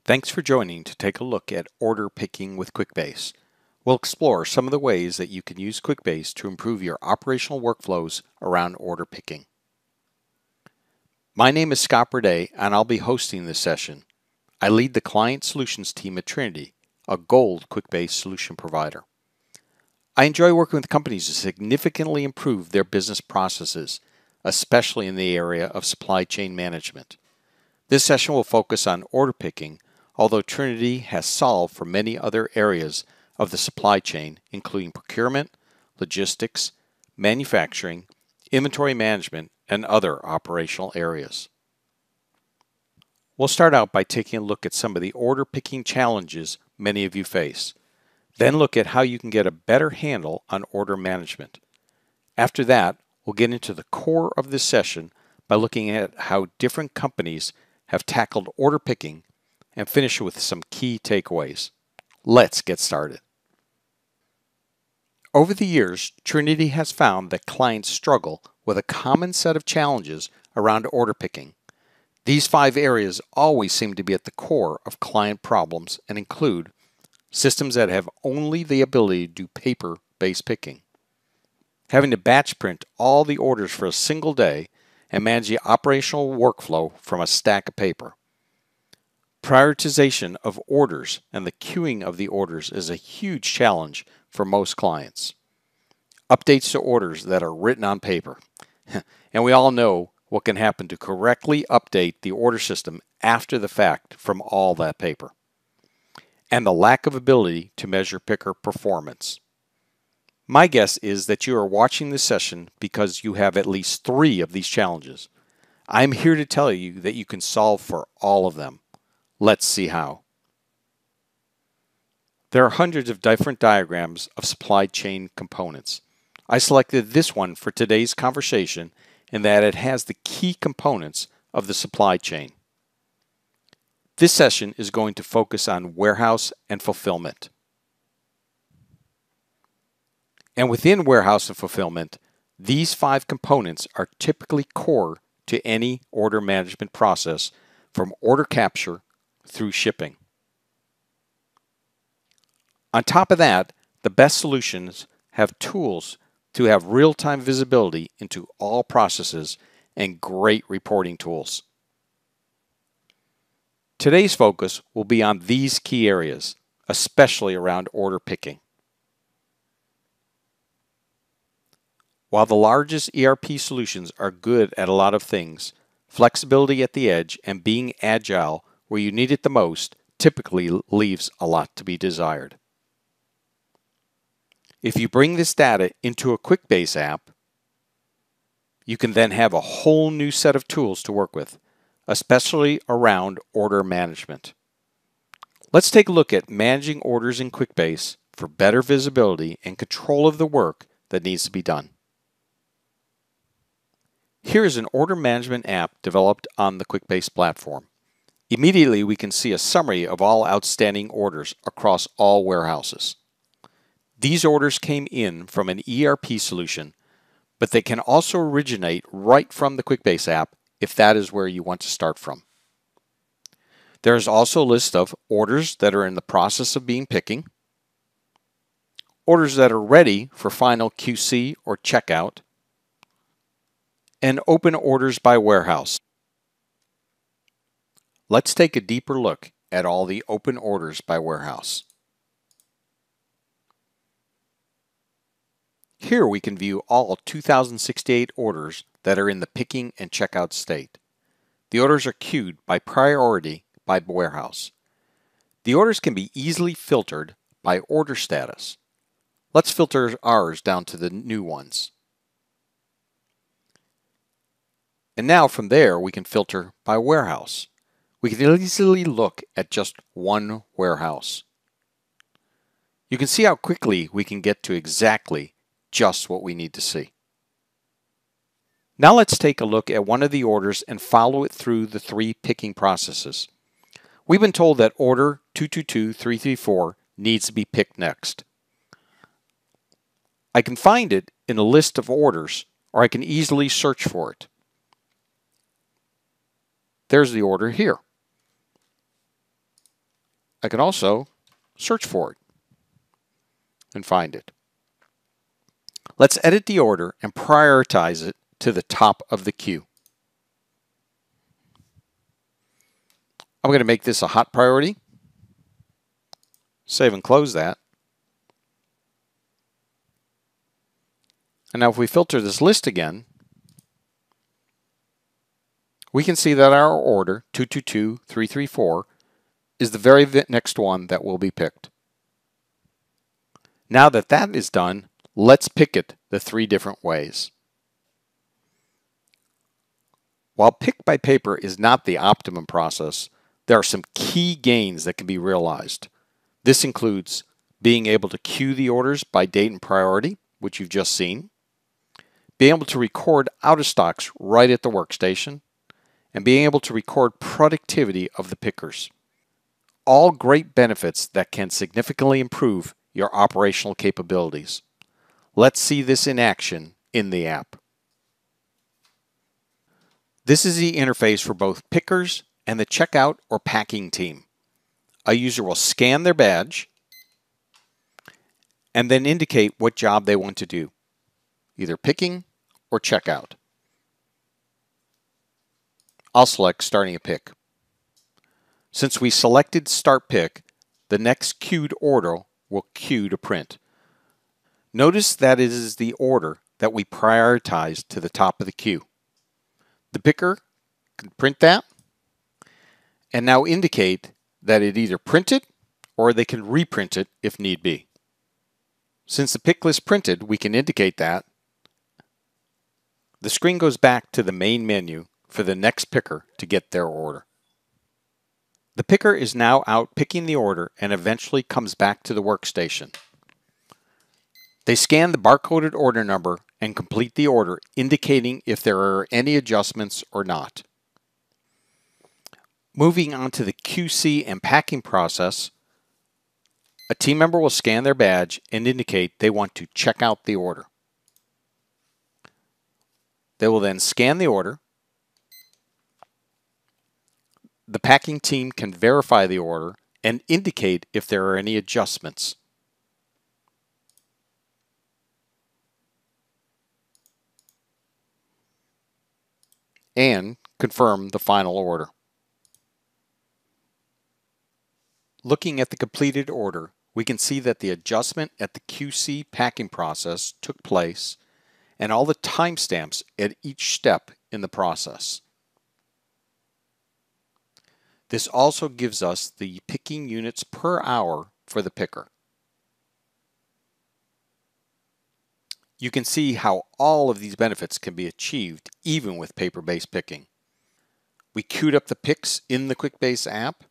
Thanks for joining to take a look at order picking with Quickbase. We'll explore some of the ways that you can use Quickbase to improve your operational workflows around order picking. My name is Scott Burdett, and I'll be hosting this session. I lead the Client Solutions team at TRINITY, a gold Quickbase solution provider. I enjoy working with companies to significantly improve their business processes, especially in the area of supply chain management. This session will focus on order picking, although TRINITY has solved for many other areas of the supply chain, including procurement, logistics, manufacturing, inventory management, and other operational areas. We'll start out by taking a look at some of the order picking challenges many of you face. Then look at how you can get a better handle on order management. After that, we'll get into the core of this session by looking at how different companies have tackled order picking and finish with some key takeaways. Let's get started. Over the years, TRINITY has found that clients struggle with a common set of challenges around order picking. These 5 areas always seem to be at the core of client problems and include systems that have only the ability to do paper-based picking, having to batch print all the orders for a single day and manage the operational workflow from a stack of paper. Prioritization of orders and the queuing of the orders is a huge challenge for most clients. Updates to orders that are written on paper. And we all know what can happen to correctly update the order system after the fact from all that paper. And the lack of ability to measure picker performance. My guess is that you are watching this session because you have at least 3 of these challenges. I'm here to tell you that you can solve for all of them. Let's see how. There are hundreds of different diagrams of supply chain components. I selected this one for today's conversation in that it has the key components of the supply chain. This session is going to focus on warehouse and fulfillment. And within warehouse and fulfillment, these 5 components are typically core to any order management process from order capture through shipping. On top of that, the best solutions have tools to have real-time visibility into all processes and great reporting tools. Today's focus will be on these key areas, especially around order picking. While the largest ERP solutions are good at a lot of things, flexibility at the edge and being agile where you need it the most typically leaves a lot to be desired. If you bring this data into a Quickbase app, you can then have a whole new set of tools to work with, especially around order management. Let's take a look at managing orders in Quickbase for better visibility and control of the work that needs to be done. Here is an order management app developed on the Quickbase platform. Immediately, we can see a summary of all outstanding orders across all warehouses. These orders came in from an ERP solution, but they can also originate right from the Quickbase app if that is where you want to start from. There is also a list of orders that are in the process of being picking, orders that are ready for final QC or checkout, and open orders by warehouse. Let's take a deeper look at all the open orders by warehouse. Here we can view all 2,068 orders that are in the picking and checkout state. The orders are queued by priority by warehouse. The orders can be easily filtered by order status. Let's filter ours down to the new ones. And now from there we can filter by warehouse. We can easily look at just one warehouse. You can see how quickly we can get to exactly just what we need to see. Now let's take a look at one of the orders and follow it through the 3 picking processes. We've been told that order 222334 needs to be picked next. I can find it in a list of orders, or I can easily search for it. There's the order here. I can also search for it and find it. Let's edit the order and prioritize it to the top of the queue. I'm going to make this a hot priority. Save and close that. And now if we filter this list again, we can see that our order, 222334, is the very next one that will be picked. Now that that is done, let's pick it the 3 different ways. While pick by paper is not the optimum process, there are some key gains that can be realized. This includes being able to queue the orders by date and priority, which you've just seen, being able to record out of stocks right at the workstation, and being able to record productivity of the pickers. All great benefits that can significantly improve your operational capabilities. Let's see this in action in the app. This is the interface for both pickers and the checkout or packing team. A user will scan their badge and then indicate what job they want to do, either picking or checkout. I'll select starting a pick. Since we selected start pick, the next queued order will queue to print. Notice that it is the order that we prioritized to the top of the queue. The picker can print that and now indicate that it either printed or they can reprint it if need be. Since the pick list printed, we can indicate that. The screen goes back to the main menu for the next picker to get their order. The picker is now out picking the order and eventually comes back to the workstation. They scan the barcoded order number and complete the order, indicating if there are any adjustments or not. Moving on to the QC and packing process, a team member will scan their badge and indicate they want to check out the order. They will then scan the order. The packing team can verify the order and indicate if there are any adjustments. And confirm the final order. Looking at the completed order, we can see that the adjustment at the QC packing process took place and all the timestamps at each step in the process. This also gives us the picking units per hour for the picker. You can see how all of these benefits can be achieved even with paper-based picking. We queued up the picks in the Quickbase app.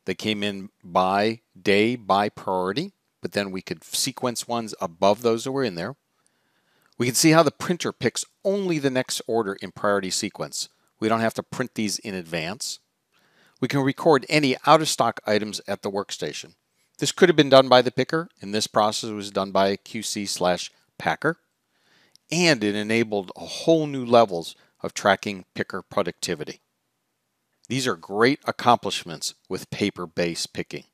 They came in by day, by priority, but then we could sequence ones above those that were in there. We can see how the printer picks only the next order in priority sequence. We don't have to print these in advance. We can record any out-of-stock items at the workstation. This could have been done by the picker, and this process was done by a QC/packer. And it enabled a whole new levels of tracking picker productivity. These are great accomplishments with paper-based picking.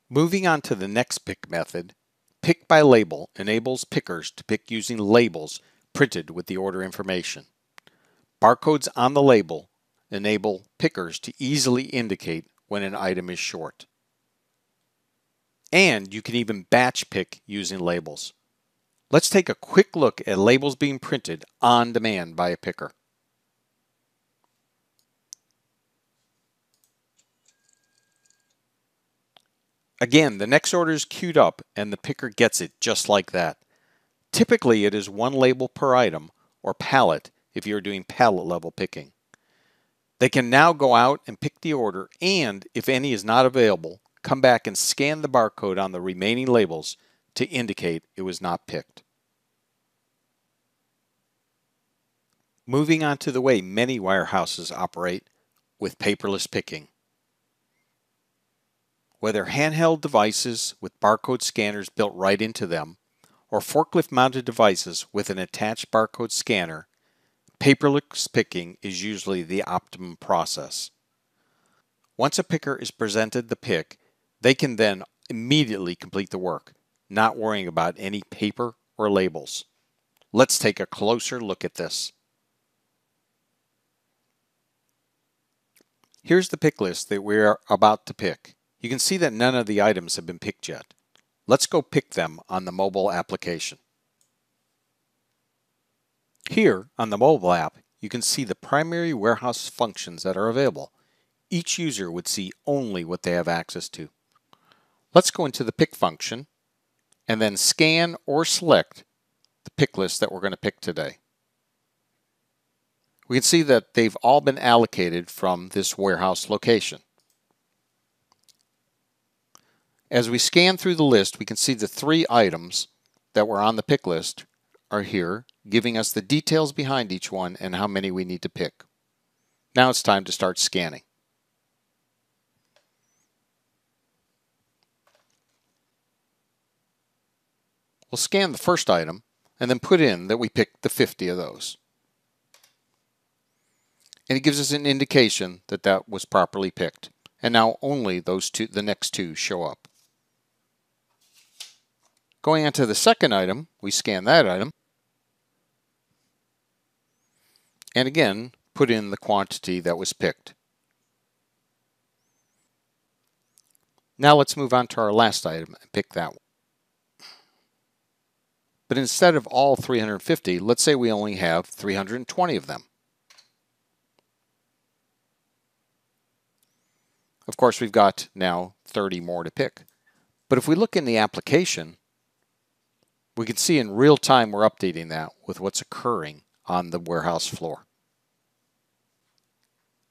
Moving on to the next pick method, pick by label enables pickers to pick using labels printed with the order information. Barcodes on the label enable pickers to easily indicate when an item is short. And you can even batch pick using labels. Let's take a quick look at labels being printed on demand by a picker. Again, the next order is queued up and the picker gets it just like that. Typically, it is one label per item or pallet if you're doing pallet level picking. They can now go out and pick the order, and if any is not available, come back and scan the barcode on the remaining labels to indicate it was not picked. Moving on to the way many warehouses operate with paperless picking. Whether handheld devices with barcode scanners built right into them, or forklift mounted devices with an attached barcode scanner, paperless picking is usually the optimum process. Once a picker is presented the pick, they can then immediately complete the work, not worrying about any paper or labels. Let's take a closer look at this. Here's the pick list that we're about to pick. You can see that none of the items have been picked yet. Let's go pick them on the mobile application. Here on the mobile app, you can see the primary warehouse functions that are available. Each user would see only what they have access to. Let's go into the pick function and then scan or select the pick list that we're going to pick today. We can see that they've all been allocated from this warehouse location. As we scan through the list, we can see the 3 items that were on the pick list are here, giving us the details behind each one and how many we need to pick. Now it's time to start scanning. We'll scan the first item and then put in that we picked the 50 of those. And it gives us an indication that that was properly picked. And now only the next 2 show up. Going on to the second item, we scan that item. And again, put in the quantity that was picked. Now let's move on to our last item and pick that one. But instead of all 350, let's say we only have 320 of them. Of course, we've got now 30 more to pick. But if we look in the application, we can see in real time we're updating that with what's occurring on the warehouse floor.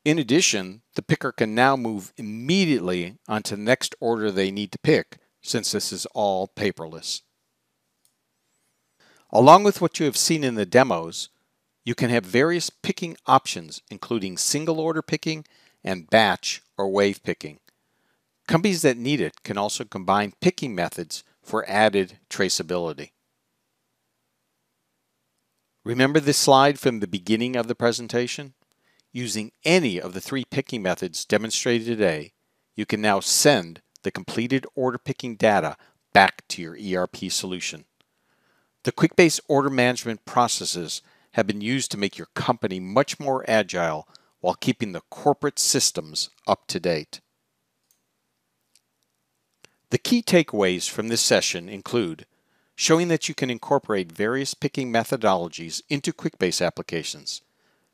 In addition, the picker can now move immediately onto the next order they need to pick, since this is all paperless. Along with what you have seen in the demos, you can have various picking options, including single order picking and batch or wave picking. Companies that need it can also combine picking methods for added traceability. Remember this slide from the beginning of the presentation? Using any of the 3 picking methods demonstrated today, you can now send the completed order picking data back to your ERP solution. The Quickbase order management processes have been used to make your company much more agile while keeping the corporate systems up to date. The key takeaways from this session include showing that you can incorporate various picking methodologies into Quickbase applications.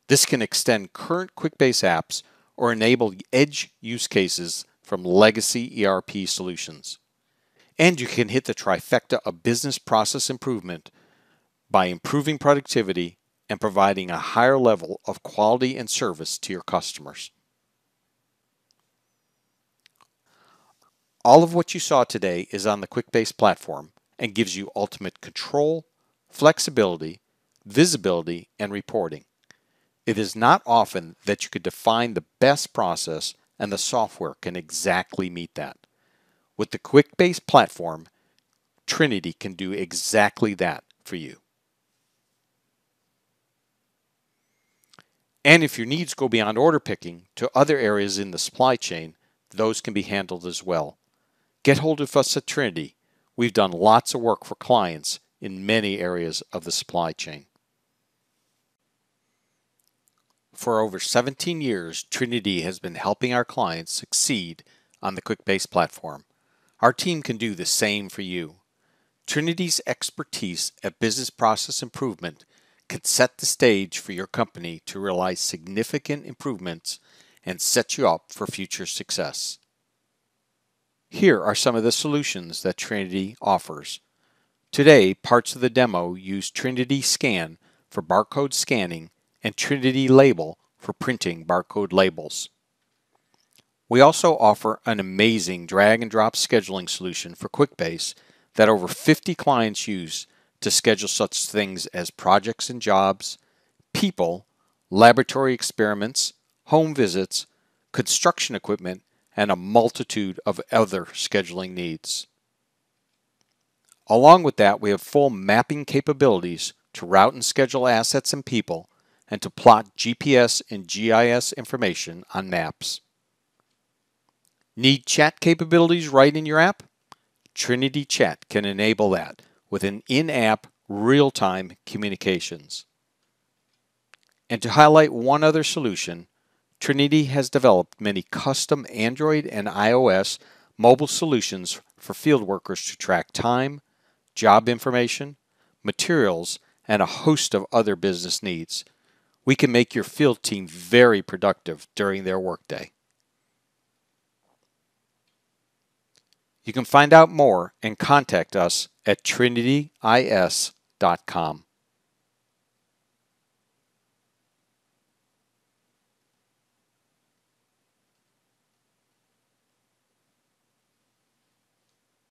This can extend current Quickbase apps or enable edge use cases from legacy ERP solutions. And you can hit the trifecta of business process improvement by improving productivity and providing a higher level of quality and service to your customers. All of what you saw today is on the Quickbase platform and gives you ultimate control, flexibility, visibility, and reporting. It is not often that you could define the best process and the software can exactly meet that. With the Quickbase platform, TRINITY can do exactly that for you. And if your needs go beyond order picking to other areas in the supply chain, those can be handled as well. Get hold of us at TRINITY. We've done lots of work for clients in many areas of the supply chain. For over 17 years, TRINITY has been helping our clients succeed on the Quickbase platform. Our team can do the same for you. TRINITY's expertise at business process improvement can set the stage for your company to realize significant improvements and set you up for future success. Here are some of the solutions that TRINITY offers. Today, parts of the demo use TRINITY Scan for barcode scanning and TRINITY Label for printing barcode labels. We also offer an amazing drag and drop scheduling solution for Quickbase that over 50 clients use to schedule such things as projects and jobs, people, laboratory experiments, home visits, construction equipment, and a multitude of other scheduling needs. Along with that, we have full mapping capabilities to route and schedule assets and people and to plot GPS and GIS information on maps. Need chat capabilities right in your app? TRINITY Chat can enable that with an in-app real-time communications. And to highlight one other solution, TRINITY has developed many custom Android and iOS mobile solutions for field workers to track time, job information, materials, and a host of other business needs. We can make your field team very productive during their workday. You can find out more and contact us at trinitys.com.